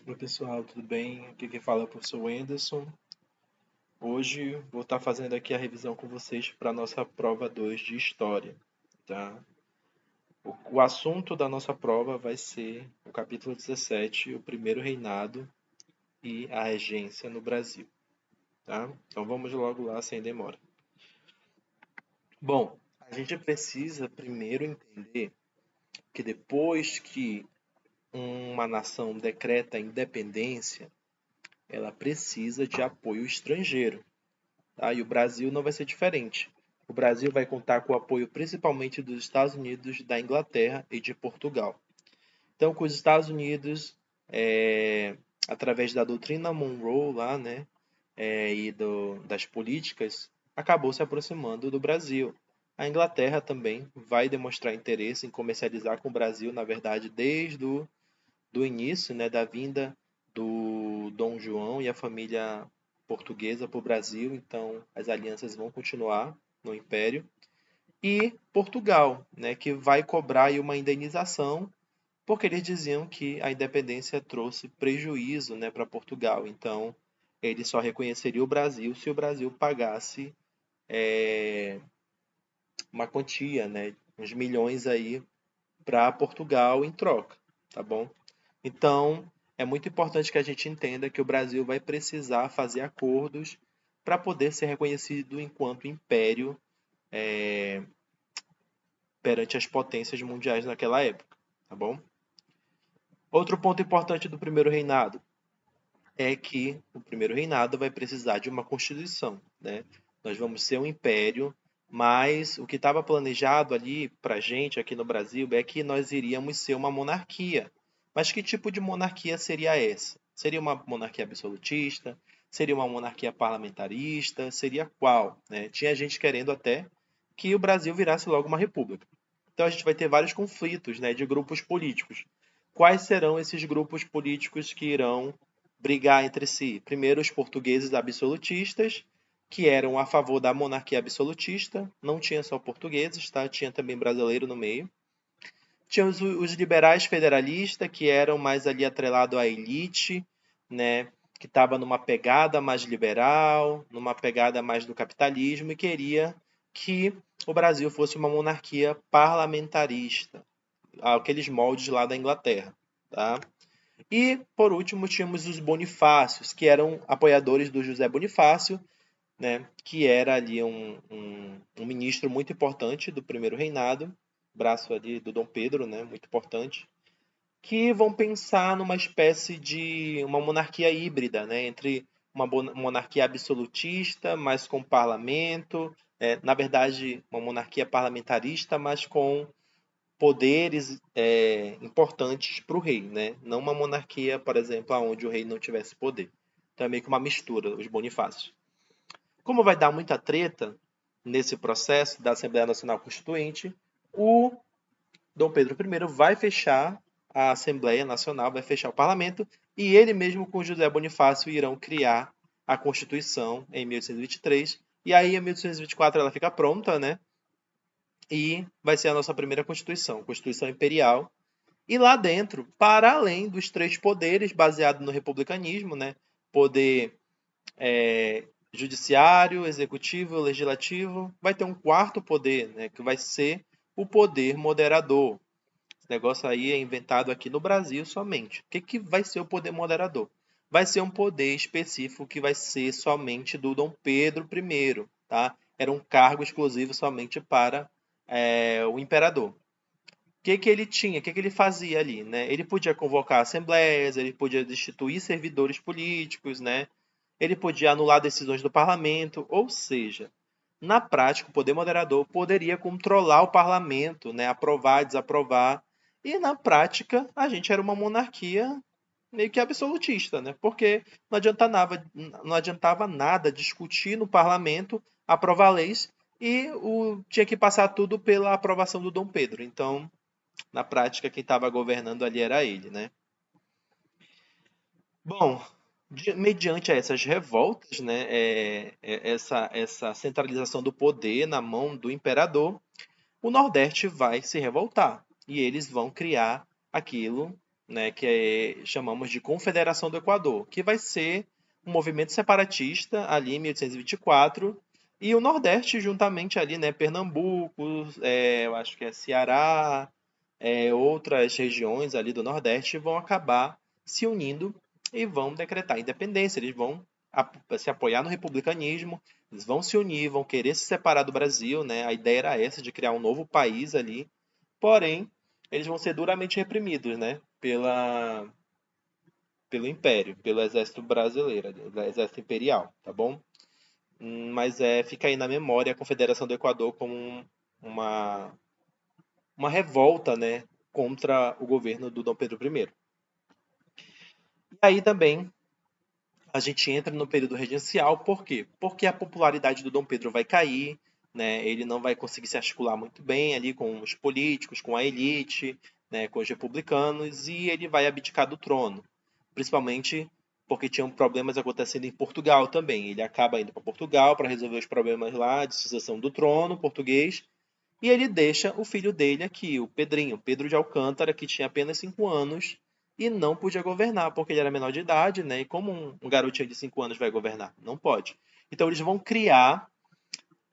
Oi pessoal, tudo bem? Aqui quem fala é o professor Wenderson. Hoje vou estar fazendo aqui a revisão com vocês para a nossa prova 2 de História, tá? O assunto da nossa prova vai ser o capítulo 17, o primeiro reinado e a regência no Brasil, tá? Então vamos logo lá sem demora. Bom, a gente precisa primeiro entender que depois que uma nação decreta a independência, ela precisa de apoio estrangeiro. Tá? E o Brasil não vai ser diferente. O Brasil vai contar com o apoio principalmente dos Estados Unidos, da Inglaterra e de Portugal. Então, com os Estados Unidos, através da doutrina Monroe lá, né, das políticas, acabou se aproximando do Brasil. A Inglaterra também vai demonstrar interesse em comercializar com o Brasil, na verdade, desde o do início, né, da vinda do Dom João e a família portuguesa para o Brasil, então as alianças vão continuar no Império. E Portugal, né, que vai cobrar aí uma indenização, porque eles diziam que a independência trouxe prejuízo, né, para Portugal. Então, ele só reconheceria o Brasil se o Brasil pagasse uma quantia, né, uns milhões aí para Portugal em troca, tá bom? Então, é muito importante que a gente entenda que o Brasil vai precisar fazer acordos para poder ser reconhecido enquanto império perante as potências mundiais naquela época, tá bom? Outro ponto importante do primeiro reinado é que o primeiro reinado vai precisar de uma constituição, né? Nós vamos ser um império, mas o que estava planejado ali para a gente aqui no Brasil é que nós iríamos ser uma monarquia. Mas que tipo de monarquia seria essa? Seria uma monarquia absolutista? Seria uma monarquia parlamentarista? Seria qual? Né? Tinha gente querendo até que o Brasil virasse logo uma república. Então a gente vai ter vários conflitos, né, de grupos políticos. Quais serão esses grupos políticos que irão brigar entre si? Primeiro, os portugueses absolutistas, que eram a favor da monarquia absolutista. Não tinha só portugueses, tá? Tinha também brasileiro no meio. Tinha os liberais federalistas, que eram mais ali atrelado à elite, né? Que estava numa pegada mais liberal, numa pegada mais do capitalismo e queria que o Brasil fosse uma monarquia parlamentarista, aqueles moldes lá da Inglaterra, tá? E, por último, tínhamos os Bonifácios, que eram apoiadores do José Bonifácio, né, que era ali um ministro muito importante do primeiro reinado, braço ali do Dom Pedro, né, muito importante, que vão pensar numa espécie de uma monarquia híbrida, né, entre uma monarquia absolutista, mas com parlamento, na verdade, uma monarquia parlamentarista, mas com poderes importantes para o rei, né? Não uma monarquia, por exemplo, onde o rei não tivesse poder. Então é meio que uma mistura, os Bonifácios. Como vai dar muita treta nesse processo da Assembleia Nacional Constituinte, o Dom Pedro I vai fechar a Assembleia Nacional, vai fechar o parlamento, e ele mesmo com José Bonifácio irão criar a Constituição em 1823. E aí, em 1824, ela fica pronta, né? E vai ser a nossa primeira Constituição, Constituição Imperial. E lá dentro, para além dos três poderes, baseado no republicanismo, né? Poder judiciário, executivo, legislativo, vai ter um quarto poder, né? Que vai ser o poder moderador. Esse negócio aí é inventado aqui no Brasil somente. O que, que vai ser o poder moderador? Vai ser um poder específico que vai ser somente do Dom Pedro I, tá? Era um cargo exclusivo somente para o imperador. Que ele tinha, o que ele fazia ali, né? Ele podia convocar assembleias, ele podia destituir servidores políticos, né? Ele podia anular decisões do parlamento, ou seja, na prática, o poder moderador poderia controlar o parlamento, né? Aprovar, desaprovar. E na prática, a gente era uma monarquia meio que absolutista, né? Porque não adiantava nada discutir no parlamento, aprovar leis e tinha que passar tudo pela aprovação do Dom Pedro. Então, na prática, quem estava governando ali era ele, né? Bom, mediante essas revoltas, né, essa centralização do poder na mão do imperador, o Nordeste vai se revoltar e eles vão criar aquilo, né, que chamamos de Confederação do Equador, que vai ser um movimento separatista ali em 1824, e o Nordeste juntamente ali, né, Pernambuco, eu acho que é Ceará, outras regiões ali do Nordeste vão acabar se unindo e vão decretar independência. Eles vão se apoiar no republicanismo, eles vão se unir, vão querer se separar do Brasil, né? A ideia era essa de criar um novo país ali. Porém, eles vão ser duramente reprimidos, né? Pelo Império, pelo Exército Brasileiro, do Exército Imperial, tá bom? Mas fica aí na memória a Confederação do Equador como uma, uma revolta, né, contra o governo do Dom Pedro I. E aí também a gente entra no período regencial, por quê? Porque a popularidade do Dom Pedro vai cair, né? Ele não vai conseguir se articular muito bem ali com os políticos, com a elite, né? Com os republicanos, e ele vai abdicar do trono. Principalmente porque tinham problemas acontecendo em Portugal também. Ele acaba indo para Portugal para resolver os problemas lá de sucessão do trono português, e ele deixa o filho dele aqui, o Pedrinho, Pedro de Alcântara, que tinha apenas 5 anos e não podia governar, porque ele era menor de idade, né? E como um garotinho de 5 anos vai governar? Não pode. Então eles vão criar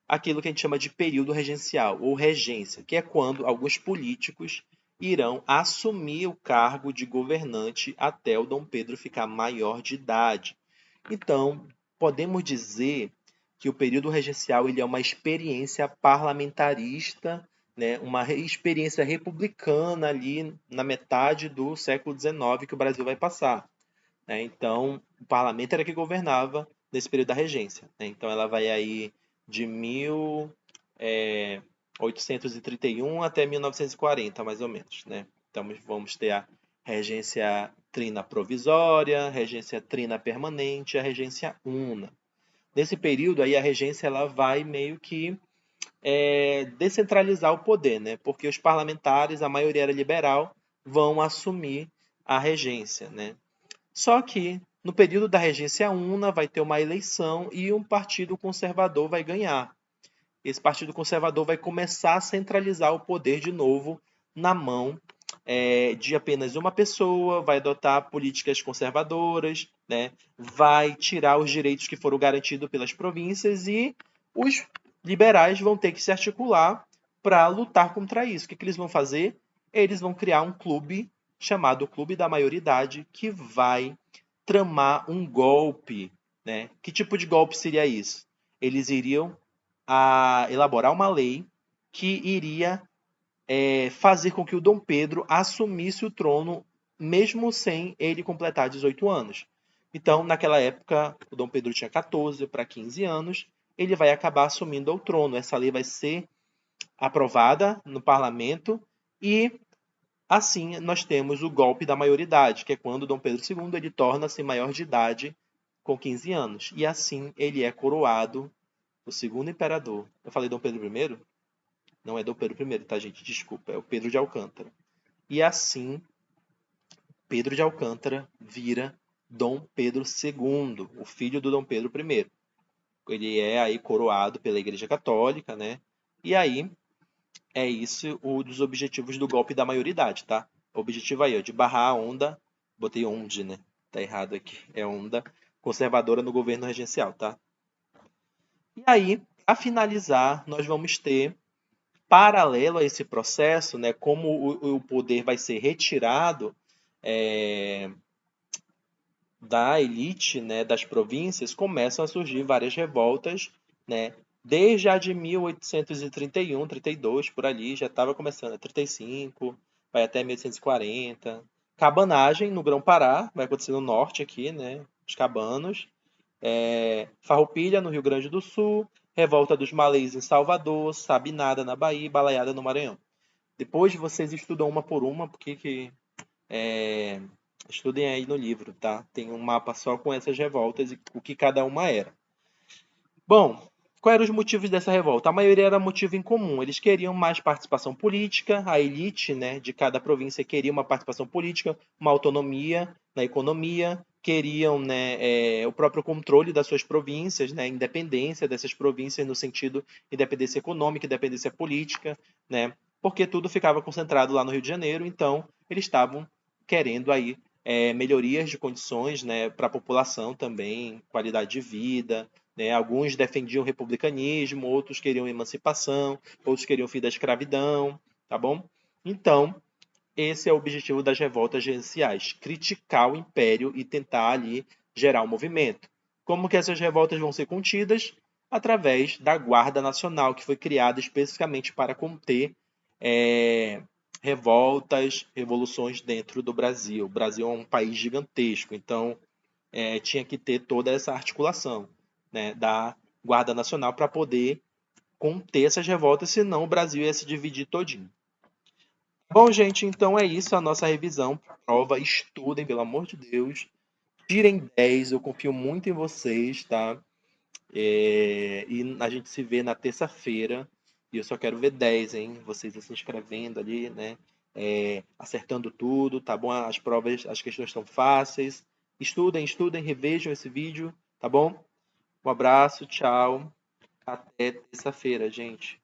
aquilo que a gente chama de período regencial, ou regência, que é quando alguns políticos irão assumir o cargo de governante até o Dom Pedro ficar maior de idade. Então, podemos dizer que o período regencial ele é uma experiência parlamentarista, né, uma experiência republicana ali na metade do século XIX que o Brasil vai passar, né? Então, o parlamento era que governava nesse período da regência, né? Então, ela vai aí de 1831 até 1940, mais ou menos, né? Então, vamos ter a regência trina provisória, regência trina permanente e a regência una. Nesse período aí a regência ela vai meio que descentralizar o poder, né? Porque os parlamentares, a maioria era liberal, vão assumir a regência, né? Só que no período da regência una vai ter uma eleição e um partido conservador vai ganhar. Esse partido conservador vai começar a centralizar o poder de novo na mão de apenas uma pessoa, vai adotar políticas conservadoras, né? Vai tirar os direitos que foram garantidos pelas províncias e os liberais vão ter que se articular para lutar contra isso. O que eles vão fazer? Eles vão criar um clube chamado Clube da Maioridade que vai tramar um golpe, né? Que tipo de golpe seria isso? Eles iriam elaborar uma lei que iria fazer com que o Dom Pedro assumisse o trono mesmo sem ele completar 18 anos. Então, naquela época, o Dom Pedro tinha 14 para 15 anos, ele vai acabar assumindo o trono. Essa lei vai ser aprovada no parlamento e assim nós temos o golpe da maioridade, que é quando o Dom Pedro II ele torna-se maior de idade com 15 anos. E assim ele é coroado o segundo imperador. Eu falei Dom Pedro I? Não é Dom Pedro I, tá, gente? Desculpa, é o Pedro de Alcântara. E assim, Pedro de Alcântara vira Dom Pedro II, o filho do Dom Pedro I. Ele é aí coroado pela Igreja Católica, né? E aí, é isso um dos objetivos do golpe da maioridade, tá? O objetivo aí, ó, de barrar a onda, botei onde, né? Tá errado aqui, é onda conservadora no governo regencial, tá? E aí, a finalizar, nós vamos ter paralelo a esse processo, né, como o poder vai ser retirado da elite, né, das províncias, começam a surgir várias revoltas, né, desde a de 1831, 32, por ali, já estava começando, 35, vai até 1840. Cabanagem no Grão-Pará, vai acontecer no norte aqui, né, os cabanos. Farroupilha, no Rio Grande do Sul, Revolta dos Malês em Salvador, Sabinada na Bahia e Balaiada no Maranhão. Depois vocês estudam uma por uma, porque estudem aí no livro, tá? Tem um mapa só com essas revoltas e o que cada uma era. Bom, quais eram os motivos dessa revolta? A maioria era motivo em comum. Eles queriam mais participação política, a elite, né, de cada província queria uma participação política, uma autonomia na economia, queriam, né, o próprio controle das suas províncias, né, independência dessas províncias no sentido independência econômica, independência política, né, porque tudo ficava concentrado lá no Rio de Janeiro, então eles estavam querendo aí melhorias de condições, né, para a população também, qualidade de vida, né? Alguns defendiam o republicanismo, outros queriam emancipação, outros queriam o fim da escravidão, tá bom? Então, esse é o objetivo das revoltas gerenciais, criticar o império e tentar ali gerar um movimento. Como que essas revoltas vão ser contidas? Através da Guarda Nacional, que foi criada especificamente para conter revoltas, revoluções dentro do Brasil. O Brasil é um país gigantesco, então tinha que ter toda essa articulação, né, da Guarda Nacional para poder conter essas revoltas, senão o Brasil ia se dividir todinho. Bom, gente, então é isso a nossa revisão. Prova, estudem, pelo amor de Deus. Tirem 10, eu confio muito em vocês, tá? E a gente se vê na terça-feira. E eu só quero ver 10, hein? Vocês se inscrevendo ali, né? Acertando tudo, tá bom? As provas, as questões estão fáceis. Estudem, estudem, revejam esse vídeo, tá bom? Um abraço, tchau. Até terça-feira, gente.